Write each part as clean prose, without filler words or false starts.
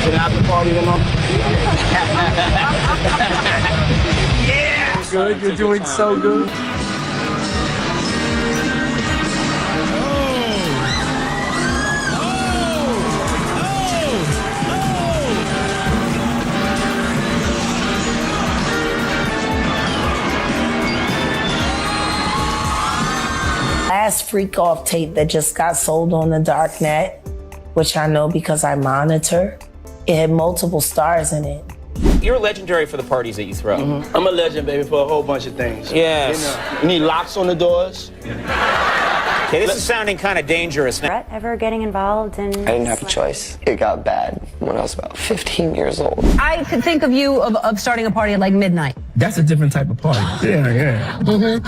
to the after party tonight? Yeah! Good, you're doing so good. Last freak off tape that just got sold on the dark net, which I know because I monitor, it had multiple stars in it. You're legendary for the parties that you throw. I'm a legend, baby, for a whole bunch of things. Yes. You need locks on the doors. Okay, this is sounding kind of dangerous now. Regret ever getting involved in? I didn't have a choice. It got bad when I was about 15 years old. I could think of you of starting a party at like midnight. That's a different type of party. Yeah.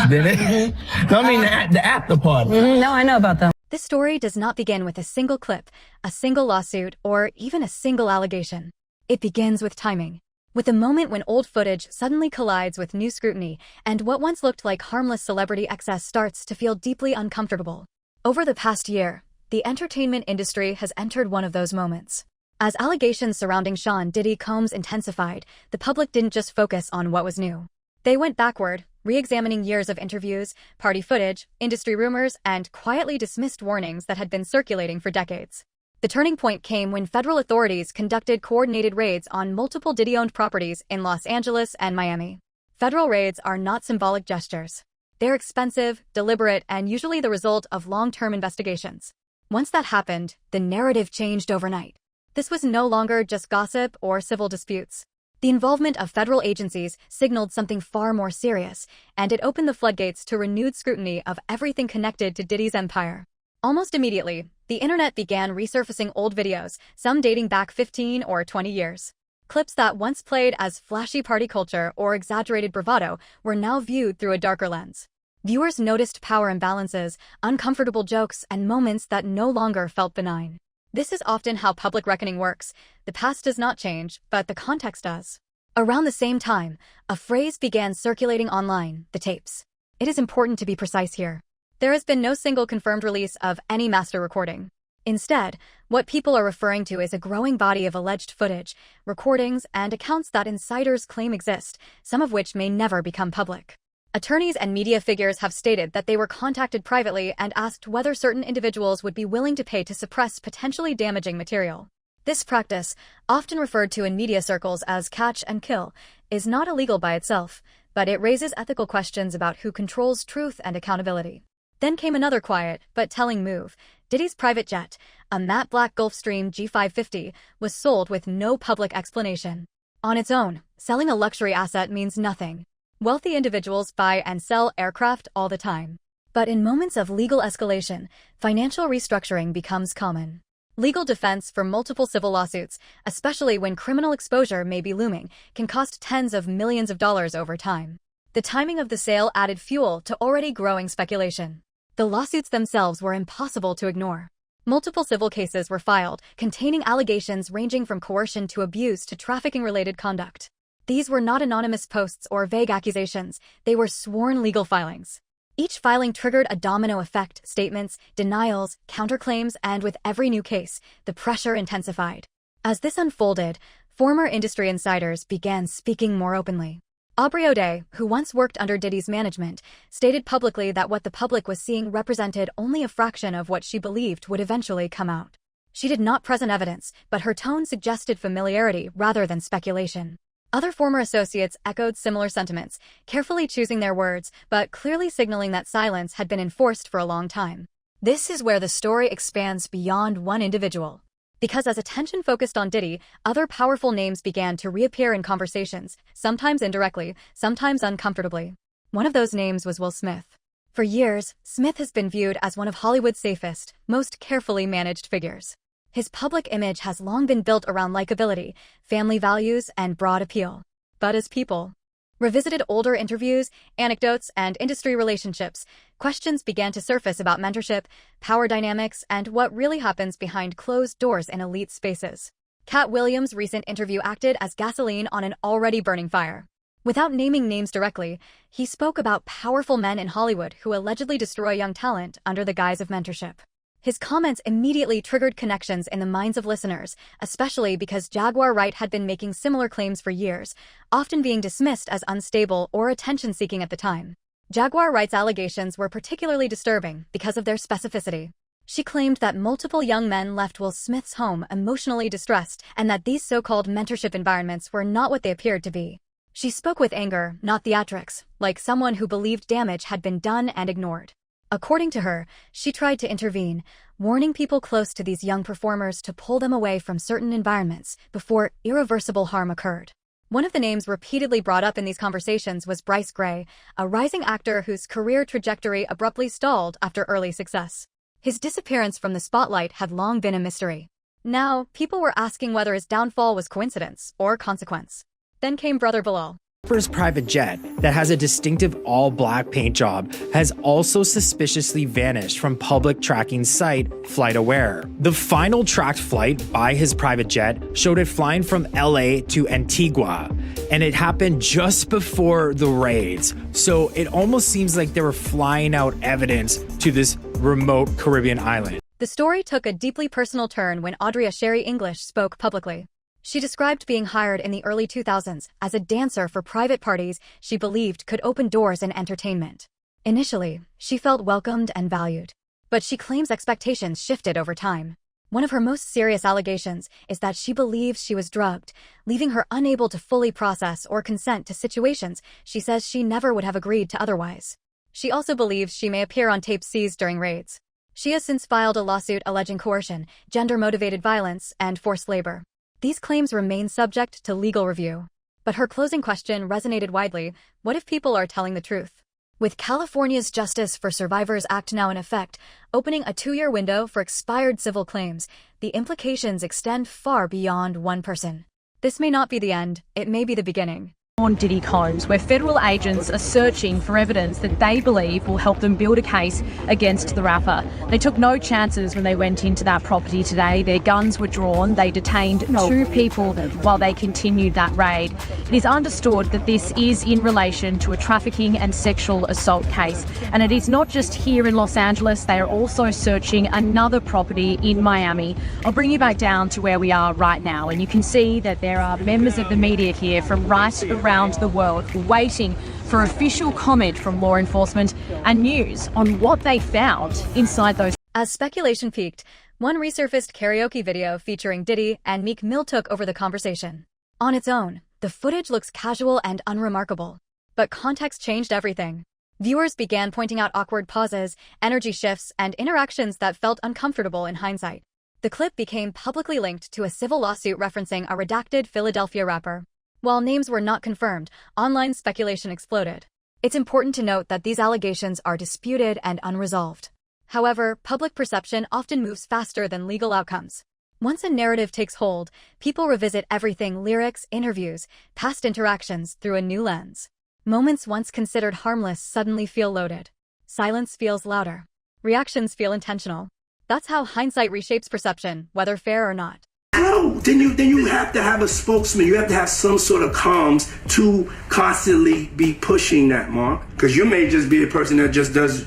Did it? No, I mean the after party. No, I know about them. This story does not begin with a single clip, a single lawsuit, or even a single allegation. It begins with timing. With a moment when old footage suddenly collides with new scrutiny, and what once looked like harmless celebrity excess starts to feel deeply uncomfortable. Over the past year, the entertainment industry has entered one of those moments. As allegations surrounding Sean Diddy Combs intensified, the public didn't just focus on what was new. They went backward, re-examining years of interviews, party footage, industry rumors, and quietly dismissed warnings that had been circulating for decades. The turning point came when federal authorities conducted coordinated raids on multiple Diddy-owned properties in Los Angeles and Miami. Federal raids are not symbolic gestures. They're expensive, deliberate, and usually the result of long-term investigations. Once that happened, the narrative changed overnight. This was no longer just gossip or civil disputes. The involvement of federal agencies signaled something far more serious, and it opened the floodgates to renewed scrutiny of everything connected to Diddy's empire. Almost immediately, the internet began resurfacing old videos, some dating back 15 or 20 years. Clips that once played as flashy party culture or exaggerated bravado were now viewed through a darker lens. Viewers noticed power imbalances, uncomfortable jokes, and moments that no longer felt benign. This is often how public reckoning works. The past does not change, but the context does. Around the same time, a phrase began circulating online, the tapes. It is important to be precise here. There has been no single confirmed release of any master recording. Instead, what people are referring to is a growing body of alleged footage, recordings, and accounts that insiders claim exist, some of which may never become public. Attorneys and media figures have stated that they were contacted privately and asked whether certain individuals would be willing to pay to suppress potentially damaging material. This practice, often referred to in media circles as catch and kill, is not illegal by itself, but it raises ethical questions about who controls truth and accountability. Then came another quiet, but telling move. Diddy's private jet, a matte black Gulfstream G550, was sold with no public explanation. On its own, selling a luxury asset means nothing. Wealthy individuals buy and sell aircraft all the time. But in moments of legal escalation, financial restructuring becomes common. Legal defense for multiple civil lawsuits, especially when criminal exposure may be looming, can cost tens of millions of dollars over time. The timing of the sale added fuel to already growing speculation. The lawsuits themselves were impossible to ignore. Multiple civil cases were filed, containing allegations ranging from coercion to abuse to trafficking-related conduct. These were not anonymous posts or vague accusations, they were sworn legal filings. Each filing triggered a domino effect, statements, denials, counterclaims, and with every new case, the pressure intensified. As this unfolded, former industry insiders began speaking more openly. Aubrey O'Day, who once worked under Diddy's management, stated publicly that what the public was seeing represented only a fraction of what she believed would eventually come out. She did not present evidence, but her tone suggested familiarity rather than speculation. Other former associates echoed similar sentiments, carefully choosing their words, but clearly signaling that silence had been enforced for a long time. This is where the story expands beyond one individual. Because as attention focused on Diddy, other powerful names began to reappear in conversations, sometimes indirectly, sometimes uncomfortably. One of those names was Will Smith. For years, Smith has been viewed as one of Hollywood's safest, most carefully managed figures. His public image has long been built around likability, family values, and broad appeal. But as people revisited older interviews, anecdotes, and industry relationships, questions began to surface about mentorship, power dynamics, and what really happens behind closed doors in elite spaces. Cat Williams' recent interview acted as gasoline on an already burning fire. Without naming names directly, he spoke about powerful men in Hollywood who allegedly destroy young talent under the guise of mentorship. His comments immediately triggered connections in the minds of listeners, especially because Jaguar Wright had been making similar claims for years, often being dismissed as unstable or attention-seeking at the time. Jaguar Wright's allegations were particularly disturbing because of their specificity. She claimed that multiple young men left Will Smith's home emotionally distressed and that these so-called mentorship environments were not what they appeared to be. She spoke with anger, not theatrics, like someone who believed damage had been done and ignored. According to her, she tried to intervene, warning people close to these young performers to pull them away from certain environments before irreversible harm occurred. One of the names repeatedly brought up in these conversations was Bryce Gray, a rising actor whose career trajectory abruptly stalled after early success. His disappearance from the spotlight had long been a mystery. Now, people were asking whether his downfall was coincidence or consequence. Then came Brother Bilal. Rapper's private jet that has a distinctive all-black paint job has also suspiciously vanished from public tracking site FlightAware. The final tracked flight by his private jet showed it flying from LA to Antigua, and it happened just before the raids. So it almost seems like they were flying out evidence to this remote Caribbean island. The story took a deeply personal turn when Audria Sherry English spoke publicly. She described being hired in the early 2000s as a dancer for private parties she believed could open doors in entertainment. Initially, she felt welcomed and valued, but she claims expectations shifted over time. One of her most serious allegations is that she believes she was drugged, leaving her unable to fully process or consent to situations she says she never would have agreed to otherwise. She also believes she may appear on tapes seized during raids. She has since filed a lawsuit alleging coercion, gender-motivated violence, and forced labor. These claims remain subject to legal review. But her closing question resonated widely: what if people are telling the truth? With California's Justice for Survivors Act now in effect, opening a 2-year window for expired civil claims, the implications extend far beyond one person. This may not be the end, it may be the beginning. On Diddy homes, where federal agents are searching for evidence that they believe will help them build a case against the rapper. They took no chances when they went into that property today. Their guns were drawn. They detained 2 people while they continued that raid. It is understood that this is in relation to a trafficking and sexual assault case. And it is not just here in Los Angeles. They are also searching another property in Miami. I'll bring you back down to where we are right now, and you can see that there are members of the media here from right around the world waiting for official comment from law enforcement and news on what they found inside those. As speculation peaked, one resurfaced karaoke video featuring Diddy and Meek Mill took over the conversation. On its own, the footage looks casual and unremarkable. But context changed everything. Viewers began pointing out awkward pauses, energy shifts, and interactions that felt uncomfortable in hindsight. The clip became publicly linked to a civil lawsuit referencing a redacted Philadelphia rapper. While names were not confirmed, online speculation exploded. It's important to note that these allegations are disputed and unresolved. However, public perception often moves faster than legal outcomes. Once a narrative takes hold, people revisit everything: lyrics, interviews, past interactions through a new lens. Moments once considered harmless suddenly feel loaded. Silence feels louder. Reactions feel intentional. That's how hindsight reshapes perception, whether fair or not. How? Then you have to have a spokesman. You have to have some sort of comms to constantly be pushing that, Mark. Because you may just be a person that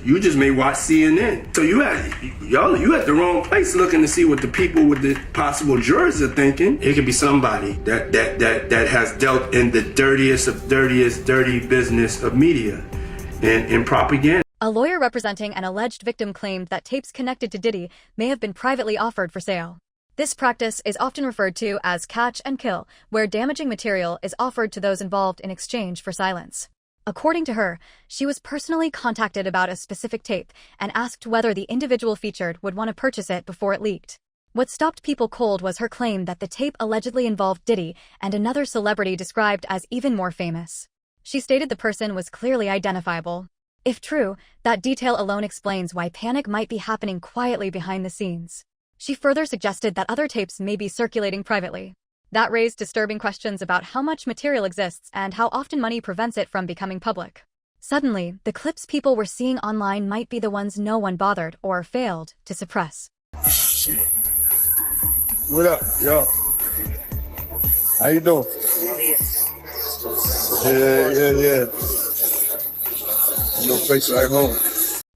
you just may watch CNN. So you at the wrong place looking to see what the people with the possible jurors are thinking. It could be somebody that has dealt in the dirtiest of dirty business of media and propaganda. A lawyer representing an alleged victim claimed that tapes connected to Diddy may have been privately offered for sale. This practice is often referred to as catch and kill, where damaging material is offered to those involved in exchange for silence. According to her, she was personally contacted about a specific tape and asked whether the individual featured would want to purchase it before it leaked. What stopped people cold was her claim that the tape allegedly involved Diddy and another celebrity described as even more famous. She stated the person was clearly identifiable. If true, that detail alone explains why panic might be happening quietly behind the scenes. She further suggested that other tapes may be circulating privately. That raised disturbing questions about how much material exists and how often money prevents it from becoming public. Suddenly, the clips people were seeing online might be the ones no one bothered or failed to suppress. Shit. What up, yo? How you doing? Yeah. No place like home.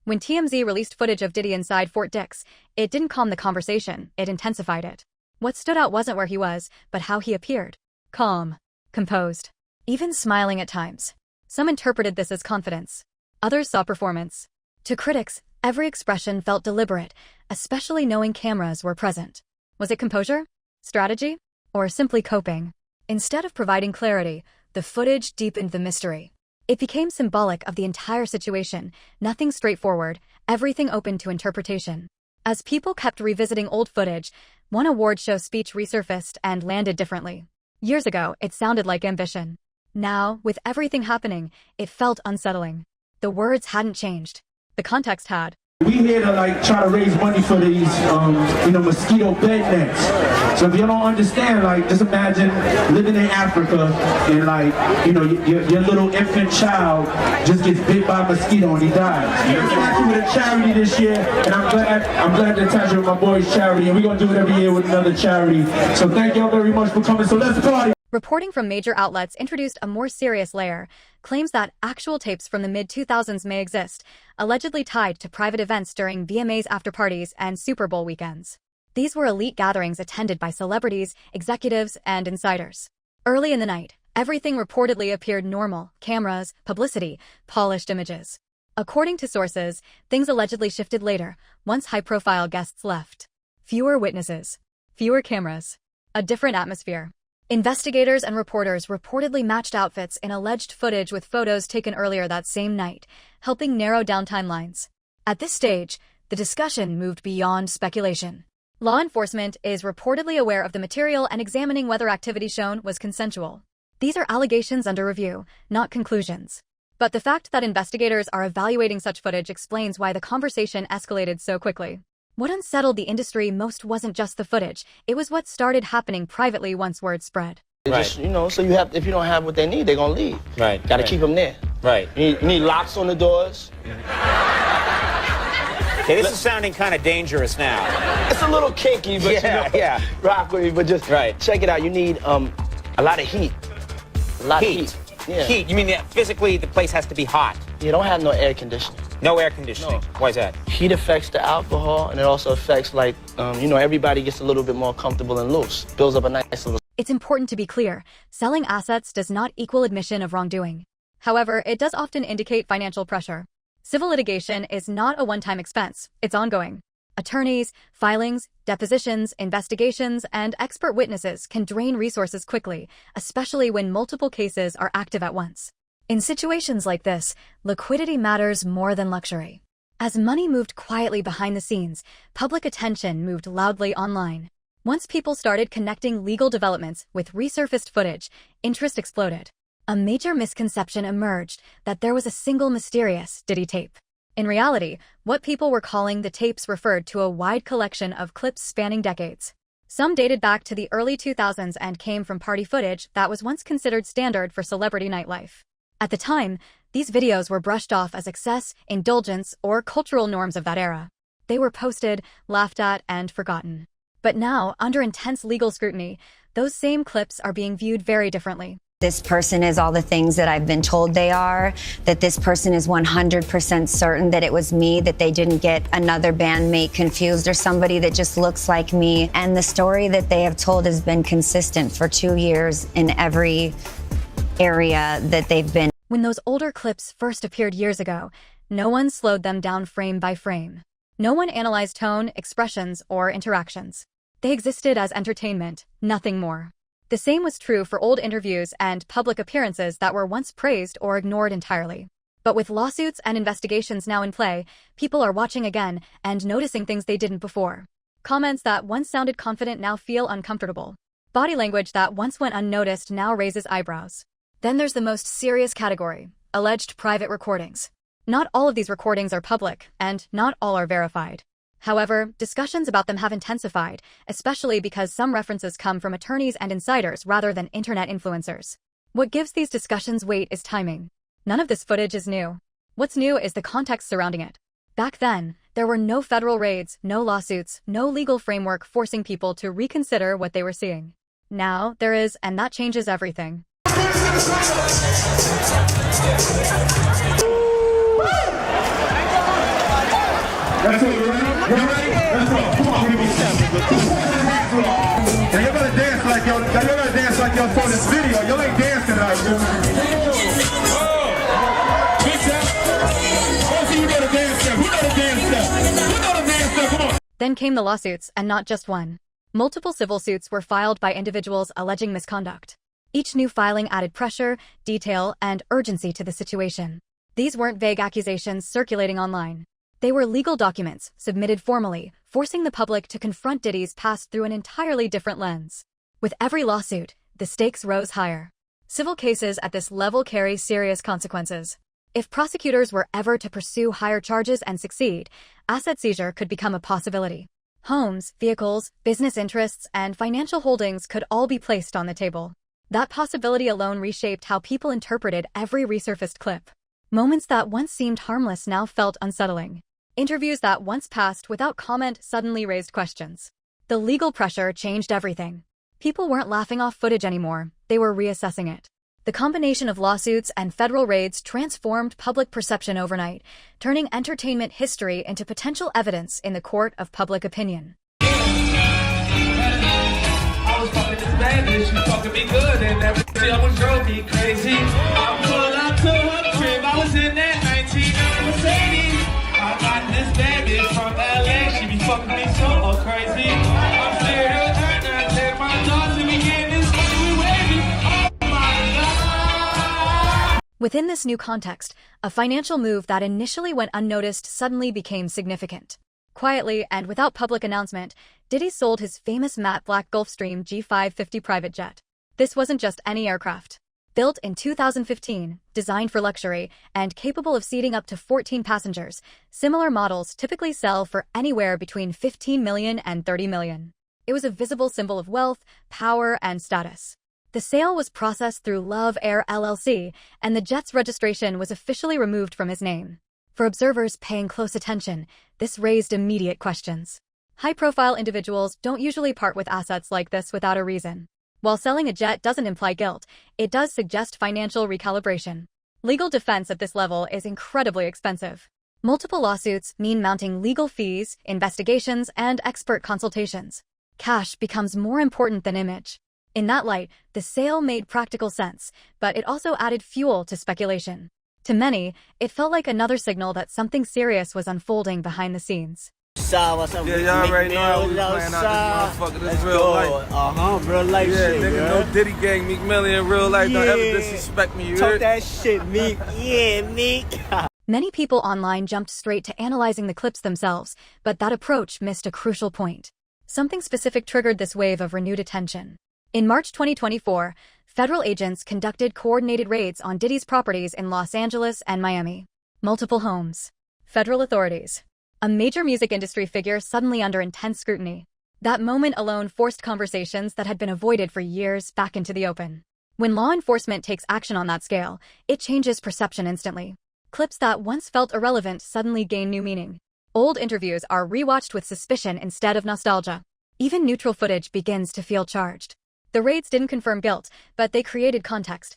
When TMZ released footage of Diddy inside Fort Dix, it didn't calm the conversation, it intensified it. What stood out wasn't where he was, but how he appeared. Calm, composed, even smiling at times. Some interpreted this as confidence. Others saw performance. To critics, every expression felt deliberate, especially knowing cameras were present. Was it composure? Strategy? Or simply coping? Instead of providing clarity, the footage deepened the mystery. It became symbolic of the entire situation, nothing straightforward, everything open to interpretation. As people kept revisiting old footage, one award show speech resurfaced and landed differently. Years ago, it sounded like ambition. Now, with everything happening, it felt unsettling. The words hadn't changed. The context had. We here to try to raise money for these, mosquito bed nets. So if you don't understand, just imagine living in Africa and your little infant child just gets bit by a mosquito and he dies. We're actually with a charity this year, and I'm glad to attach with my boys' charity, and we're gonna do it every year with another charity. So thank y'all very much for coming. So let's party. Reporting from major outlets introduced a more serious layer, claims that actual tapes from the mid-2000s may exist, allegedly tied to private events during VMAs after-parties and Super Bowl weekends. These were elite gatherings attended by celebrities, executives, and insiders. Early in the night, everything reportedly appeared normal: cameras, publicity, polished images. According to sources, things allegedly shifted later, once high-profile guests left. Fewer witnesses, fewer cameras, a different atmosphere. Investigators and reporters reportedly matched outfits in alleged footage with photos taken earlier that same night, helping narrow down timelines. At this stage, the discussion moved beyond speculation. Law enforcement is reportedly aware of the material and examining whether activity shown was consensual. These are allegations under review, not conclusions. But the fact that investigators are evaluating such footage explains why the conversation escalated so quickly. What unsettled the industry most wasn't just the footage, it was what started happening privately once word spread. Right. Just, so if you don't have what they need, they're gonna leave. Right. Gotta keep them there. Right. You need locks on the doors. Okay, this is sounding kind of dangerous now. It's a little kinky, but rock with me, but just check it out. You need a lot of heat. A lot of heat. Yeah. Heat? You mean that physically the place has to be hot? You don't have no air conditioning. No air conditioning? No. Why is that? Heat affects the alcohol, and it also affects, everybody gets a little bit more comfortable and loose. Builds up a nice little... It's important to be clear, selling assets does not equal admission of wrongdoing. However, it does often indicate financial pressure. Civil litigation is not a one-time expense, it's ongoing. Attorneys, filings, depositions, investigations, and expert witnesses can drain resources quickly, especially when multiple cases are active at once. In situations like this, liquidity matters more than luxury. As money moved quietly behind the scenes, public attention moved loudly online. Once people started connecting legal developments with resurfaced footage, interest exploded. A major misconception emerged that there was a single mysterious Diddy tape. In reality, what people were calling the tapes referred to a wide collection of clips spanning decades. Some dated back to the early 2000s and came from party footage that was once considered standard for celebrity nightlife. At the time, these videos were brushed off as excess, indulgence, or cultural norms of that era. They were posted, laughed at, and forgotten. But now, under intense legal scrutiny, those same clips are being viewed very differently. This person is all the things that I've been told they are, that this person is 100% certain that it was me, that they didn't get another bandmate confused or somebody that just looks like me. And the story that they have told has been consistent for 2 years in every area that they've been. When those older clips first appeared years ago, no one slowed them down frame by frame. No one analyzed tone, expressions, or interactions. They existed as entertainment, nothing more. The same was true for old interviews and public appearances that were once praised or ignored entirely. But with lawsuits and investigations now in play, people are watching again and noticing things they didn't before. Comments that once sounded confident now feel uncomfortable. Body language that once went unnoticed now raises eyebrows. Then there's the most serious category, alleged private recordings. Not all of these recordings are public, and not all are verified. However, discussions about them have intensified, especially because some references come from attorneys and insiders rather than internet influencers. What gives these discussions weight is timing. None of this footage is new. What's new is the context surrounding it. Back then, there were no federal raids, no lawsuits, no legal framework forcing people to reconsider what they were seeing. Now, there is, and that changes everything. Let's go, you ready? Let's go. Come on, give me now y'all gotta dance like y'all gotta dance like y'all saw this video. Y'all ain't dancing like this. Then came the lawsuits, and not just one. Multiple civil suits were filed by individuals alleging misconduct. Each new filing added pressure, detail, and urgency to the situation. These weren't vague accusations circulating online. They were legal documents submitted formally, forcing the public to confront Diddy's past through an entirely different lens. With every lawsuit, the stakes rose higher. Civil cases at this level carry serious consequences. If prosecutors were ever to pursue higher charges and succeed, asset seizure could become a possibility. Homes, vehicles, business interests, and financial holdings could all be placed on the table. That possibility alone reshaped how people interpreted every resurfaced clip. Moments that once seemed harmless now felt unsettling. Interviews that once passed without comment suddenly raised questions. The legal pressure changed everything. People weren't laughing off footage anymore, they were reassessing it. The combination of lawsuits and federal raids transformed public perception overnight, turning entertainment history into potential evidence in the court of public opinion. I was fucking this bad bitch, she fucking me good, and every time was drove me crazy. I pulled up to her crib, I was in that 19 Mercedes. I got this bad bitch from LA, she be fucking me so crazy. I'm scared of her, and I take my dogs and we get this money, we wavy. Oh my God. Within this new context, a financial move that initially went unnoticed suddenly became significant. Quietly and without public announcement, Diddy sold his famous matte black Gulfstream G550 private jet. This wasn't just any aircraft. Built in 2015, designed for luxury, and capable of seating up to 14 passengers, similar models typically sell for anywhere between $15 million and $30 million. It was a visible symbol of wealth, power, and status. The sale was processed through Love Air LLC, and the jet's registration was officially removed from his name. For observers paying close attention, this raised immediate questions. High-profile individuals don't usually part with assets like this without a reason. While selling a jet doesn't imply guilt, it does suggest financial recalibration. Legal defense at this level is incredibly expensive. Multiple lawsuits mean mounting legal fees, investigations, and expert consultations. Cash becomes more important than image. In that light, the sale made practical sense, but it also added fuel to speculation. To many, it felt like another signal that something serious was unfolding behind the scenes. What's up? Yeah, y'all already know how we playing out this motherfucker. This real life. Real life yeah, shit, nigga, no Diddy gang, Meek Millie in real life. Don't ever disrespect me, you Talk heard? that shit, Meek. Yeah, Meek. Many people online jumped straight to analyzing the clips themselves, but that approach missed a crucial point. Something specific triggered this wave of renewed attention. In March 2024, federal agents conducted coordinated raids on Diddy's properties in Los Angeles and Miami. Multiple homes. Federal authorities. A major music industry figure suddenly under intense scrutiny. That moment alone forced conversations that had been avoided for years back into the open. When law enforcement takes action on that scale, it changes perception instantly. Clips that once felt irrelevant suddenly gain new meaning. Old interviews are rewatched with suspicion instead of nostalgia. Even neutral footage begins to feel charged. The raids didn't confirm guilt, but they created context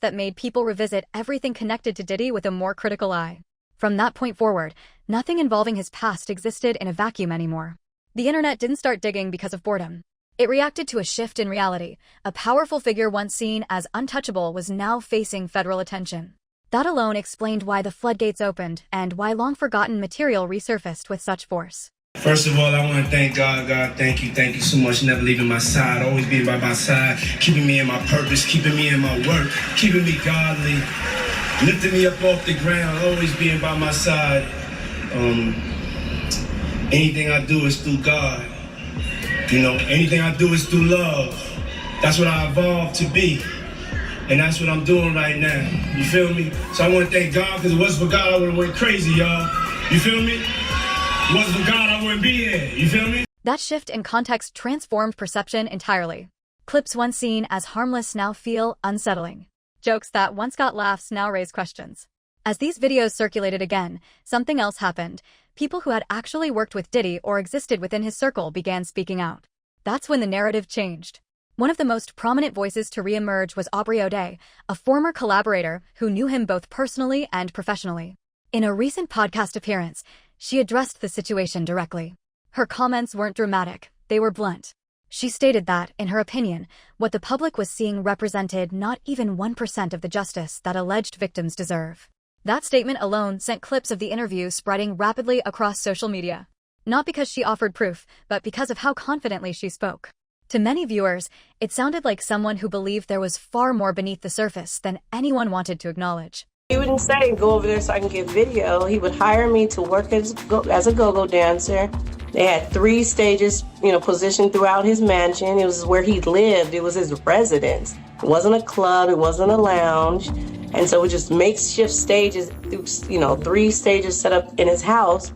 that made people revisit everything connected to Diddy with a more critical eye. From that point forward, nothing involving his past existed in a vacuum anymore. The internet didn't start digging because of boredom. It reacted to a shift in reality. A powerful figure once seen as untouchable was now facing federal attention. That alone explained why the floodgates opened and why long-forgotten material resurfaced with such force. First of all, I want to thank God. God, thank you so much, never leaving my side, always being by my side, keeping me in my purpose, keeping me in my work, keeping me godly, lifting me up off the ground, always being by my side. Anything I do is through God. You know, anything I do is through love. That's what I evolved to be. And that's what I'm doing right now. You feel me? So I want to thank God, because if it wasn't for God, I would have went crazy, y'all. You feel me? If it wasn't for God, I wouldn't be here. You feel me? That shift in context transformed perception entirely. Clips once seen as harmless now feel unsettling. Jokes that once got laughs now raise questions. As these videos circulated again, something else happened. People who had actually worked with Diddy or existed within his circle began speaking out. That's when the narrative changed. One of the most prominent voices to re-emerge was Aubrey O'Day, a former collaborator who knew him both personally and professionally. In a recent podcast appearance, she addressed the situation directly. Her comments weren't dramatic, they were blunt. She stated that, in her opinion, what the public was seeing represented not even 1% of the justice that alleged victims deserve. That statement alone sent clips of the interview spreading rapidly across social media. Not because she offered proof, but because of how confidently she spoke. To many viewers, it sounded like someone who believed there was far more beneath the surface than anyone wanted to acknowledge. He wouldn't say, go over there so I can get video. He would hire me to work as a go-go dancer. They had 3 stages, positioned throughout his mansion. It was where he lived. It was his residence. It wasn't a club. It wasn't a lounge. And so it just makeshift stages, 3 stages set up in his house,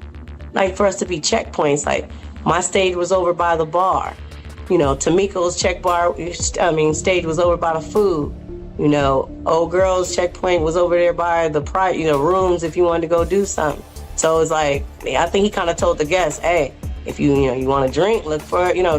like for us to be checkpoints. Like my stage was over by the bar. Tamiko's stage was over by the food. Old girl's checkpoint was over there by the rooms if you wanted to go do something. So it's like, I think he kind of told the guests, hey, if you want to drink,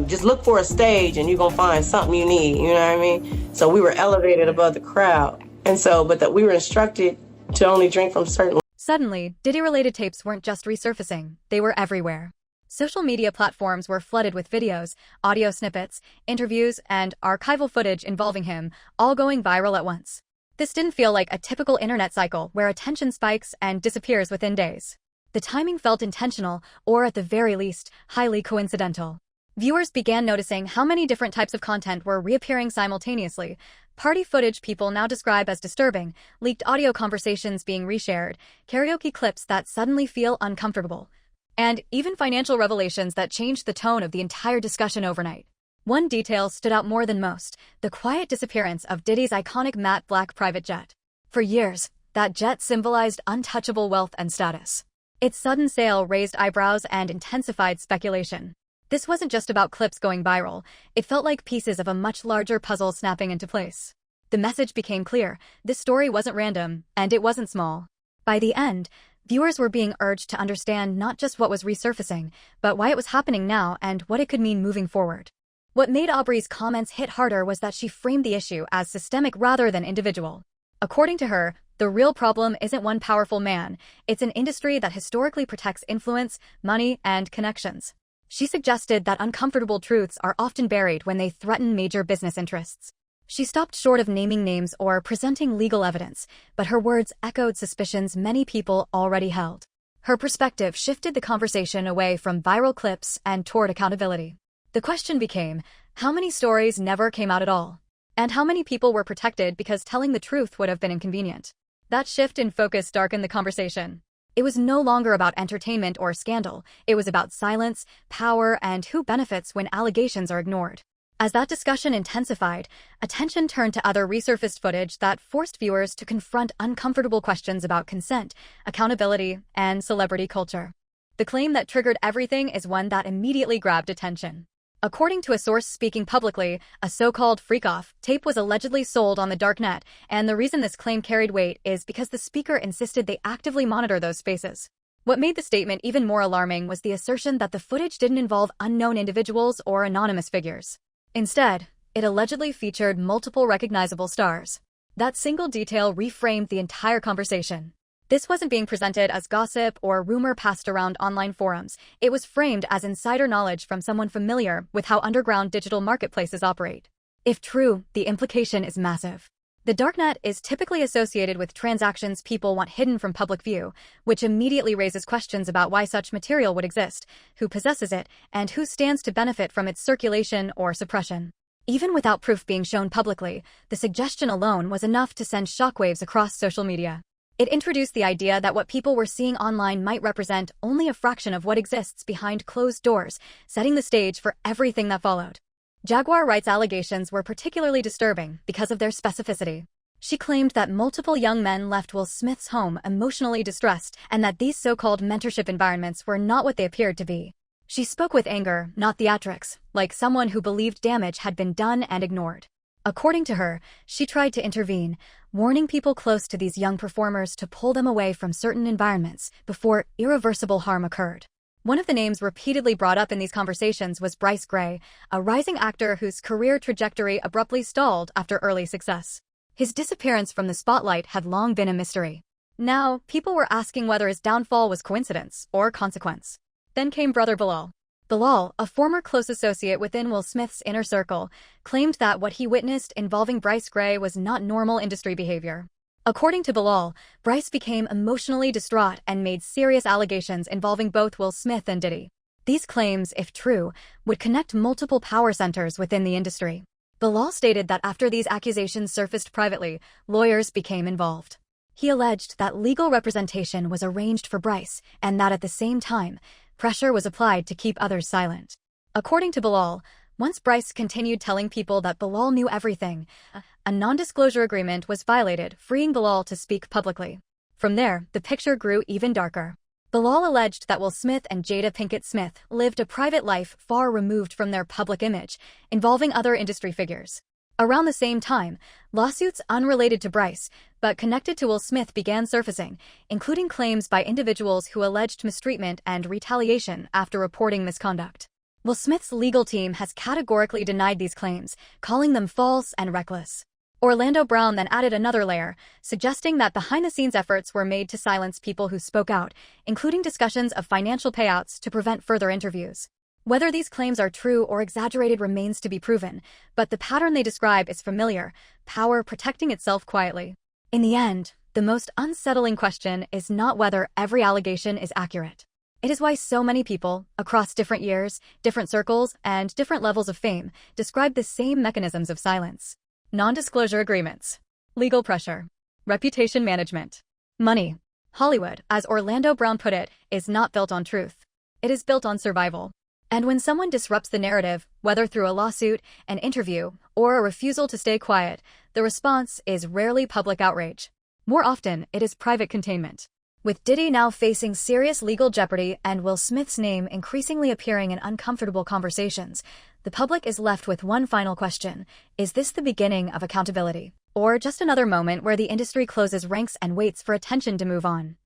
just look for a stage and you're going to find something you need, you know what I mean? So we were elevated above the crowd. And so, but we were instructed to only drink from certain. Suddenly, Diddy-related tapes weren't just resurfacing, they were everywhere. Social media platforms were flooded with videos, audio snippets, interviews, and archival footage involving him, all going viral at once. This didn't feel like a typical internet cycle where attention spikes and disappears within days. The timing felt intentional, or at the very least, highly coincidental. Viewers began noticing how many different types of content were reappearing simultaneously. Party footage people now describe as disturbing, leaked audio conversations being reshared, karaoke clips that suddenly feel uncomfortable, and even financial revelations that changed the tone of the entire discussion overnight. One detail stood out more than most: the quiet disappearance of Diddy's iconic matte black private jet. For years, that jet symbolized untouchable wealth and status. Its sudden sale raised eyebrows and intensified speculation. This wasn't just about clips going viral, it felt like pieces of a much larger puzzle snapping into place. The message became clear: this story wasn't random, and it wasn't small. By the end, viewers were being urged to understand not just what was resurfacing, but why it was happening now and what it could mean moving forward. What made Aubrey's comments hit harder was that she framed the issue as systemic rather than individual. According to her, the real problem isn't one powerful man, it's an industry that historically protects influence, money, and connections. She suggested that uncomfortable truths are often buried when they threaten major business interests. She stopped short of naming names or presenting legal evidence, but her words echoed suspicions many people already held. Her perspective shifted the conversation away from viral clips and toward accountability. The question became, how many stories never came out at all? And how many people were protected because telling the truth would have been inconvenient? That shift in focus darkened the conversation. It was no longer about entertainment or scandal, it was about silence, power, and who benefits when allegations are ignored. As that discussion intensified, attention turned to other resurfaced footage that forced viewers to confront uncomfortable questions about consent, accountability, and celebrity culture. The claim that triggered everything is one that immediately grabbed attention. According to a source speaking publicly, a so-called freak-off tape was allegedly sold on the darknet, and the reason this claim carried weight is because the speaker insisted they actively monitor those spaces. What made the statement even more alarming was the assertion that the footage didn't involve unknown individuals or anonymous figures. Instead, it allegedly featured multiple recognizable stars. That single detail reframed the entire conversation. This wasn't being presented as gossip or rumor passed around online forums. It was framed as insider knowledge from someone familiar with how underground digital marketplaces operate. If true, the implication is massive. The darknet is typically associated with transactions people want hidden from public view, which immediately raises questions about why such material would exist, who possesses it, and who stands to benefit from its circulation or suppression. Even without proof being shown publicly, the suggestion alone was enough to send shockwaves across social media. It introduced the idea that what people were seeing online might represent only a fraction of what exists behind closed doors, setting the stage for everything that followed. Jaguar Wright's allegations were particularly disturbing because of their specificity. She claimed that multiple young men left Will Smith's home emotionally distressed and that these so-called mentorship environments were not what they appeared to be. She spoke with anger, not theatrics, like someone who believed damage had been done and ignored. According to her, she tried to intervene, warning people close to these young performers to pull them away from certain environments before irreversible harm occurred. One of the names repeatedly brought up in these conversations was Bryce Gray, a rising actor whose career trajectory abruptly stalled after early success. His disappearance from the spotlight had long been a mystery. Now, people were asking whether his downfall was coincidence or consequence. Then came brother Bilal. Bilal, a former close associate within Will Smith's inner circle, claimed that what he witnessed involving Bryce Gray was not normal industry behavior. According to Bilal, Bryce became emotionally distraught and made serious allegations involving both Will Smith and Diddy. These claims, if true, would connect multiple power centers within the industry. Bilal stated that after these accusations surfaced privately, lawyers became involved. He alleged that legal representation was arranged for Bryce and that at the same time, pressure was applied to keep others silent. According to Bilal, once Bryce continued telling people that Bilal knew everything, a non-disclosure agreement was violated, freeing Bilal to speak publicly. From there, the picture grew even darker. Bilal alleged that Will Smith and Jada Pinkett Smith lived a private life far removed from their public image, involving other industry figures. Around the same time, lawsuits unrelated to Bryce, but connected to Will Smith began surfacing, including claims by individuals who alleged mistreatment and retaliation after reporting misconduct. Will Smith's legal team has categorically denied these claims, calling them false and reckless. Orlando Brown then added another layer, suggesting that behind-the-scenes efforts were made to silence people who spoke out, including discussions of financial payouts to prevent further interviews. Whether these claims are true or exaggerated remains to be proven, but the pattern they describe is familiar: power protecting itself quietly. In the end, the most unsettling question is not whether every allegation is accurate. It is why so many people, across different years, different circles, and different levels of fame, describe the same mechanisms of silence. Non-disclosure agreements, legal pressure, reputation management, money. Hollywood, as Orlando Brown put it, is not built on truth. It is built on survival. And when someone disrupts the narrative, whether through a lawsuit, an interview, or a refusal to stay quiet, the response is rarely public outrage. More often, it is private containment. With Diddy now facing serious legal jeopardy and Will Smith's name increasingly appearing in uncomfortable conversations, the public is left with one final question: is this the beginning of accountability, or just another moment where the industry closes ranks and waits for attention to move on?